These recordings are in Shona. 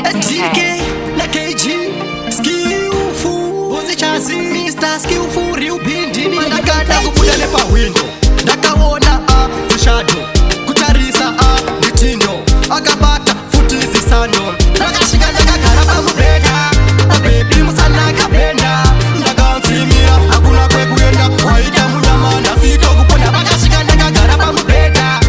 TK na KG Skillful uzichazi Mr. Skillful riubindi ndakada kubuda nepa window ndakaona zishado kutarisa nditindo akabata futi zisando nakashika ndakagara pamubhedha baby musana kapenda ndakanzimira hakuna kwekuenda waita munyama ndafito kuponda vakashika ndakagara pamubhedha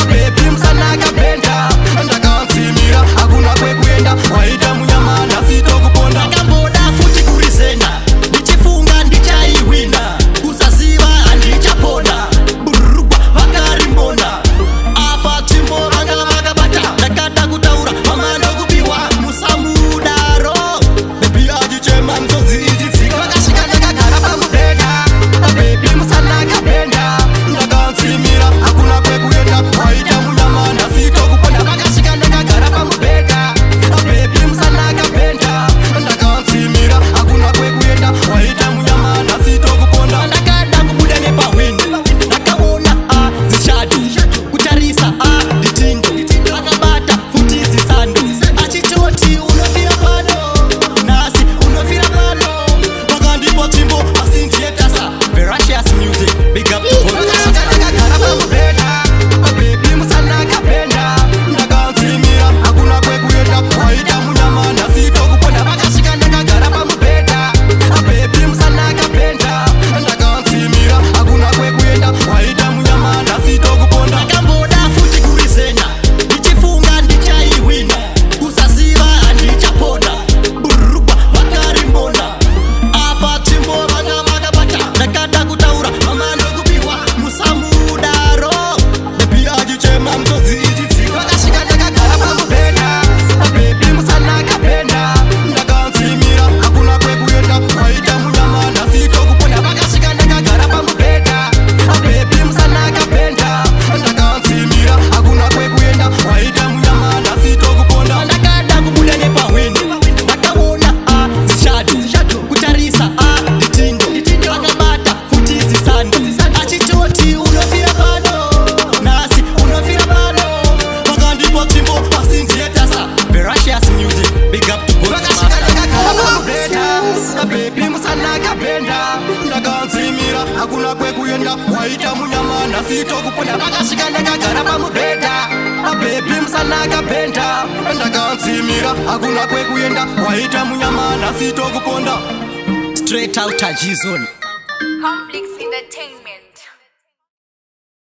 baby musana kapenda ndakanzimira hakuna kwekuenda waita munyama ndafito kuponda ndakamboda futi kurizena ndichifunga ndichaiwina kusaziva handichapona burugwa vakarimbona apa tsvimbo vanga vakabata ndakada kutaura mama ndokupiwa musamudaro bebi achichema msodzi ichitsika vakasvika ndakagara pamubhedha bebi musanakapenda ndakanzimira hakuna kwekuenda waita munyama ndafito kuponda vakasvika ndakagara pamubhedha bebi musanakapenda ndakanzimira hakuna kwekuenda waita munyama ndafito kuponda ndakada kubuda nepahwindo ndakaona zishado kutarisa nditindo akabata futi zisando achitoti unofira pano nasi unofira pano vakandipa tsvimbo asi ndietasa Veracious Music big up to ndakagara pamubhedha bebi musanakapenda ndakanzimira hakuna kwekuenda waita munyama ndafito kuponda vakasvika ndakagara pamubhedha bebi musanakapenda ndakanzimira hakuna kwekuenda waita munyama ndafito kuponda ndakamboda futi kurizenya ndichifunga ndichaiwina kusaziva handichapona burugwa vakarimbona apa tsvimbo vanga vakabata ndakada kutaura mama ndokupiwa musamudaro bebi achichema msodzi ichitsika vakasvika ndakagara pamubhedha bebi musanakapenda ndakanzimira hakuna kwekuenda waita munyama ndafito kuponda vakasvika ndakagara pamubhedha bebi musanakapenda ndakanzimira hakuna kwekuenda waita munyama ndafito kuponda ndakada kubuda nepahwindo ndakaona zishado kutarisa nditindo akabata futi zisando achitoti unofira pano nasi unofira pano vakandipa tsvimbo asi ndietasa Veracious Music big up to both vakasvika ndakagara pamubhedha bebi musanakapenda ndakanzimira hakuna kwekuenda waita munyama ndafito kuponda vakasvika ndakagara pamubhedha bebi musanakapenda ndakanzimira hakuna kwekuenda waita munyama ndafito kuponda straight out G-Zone Conflicts Entertainment.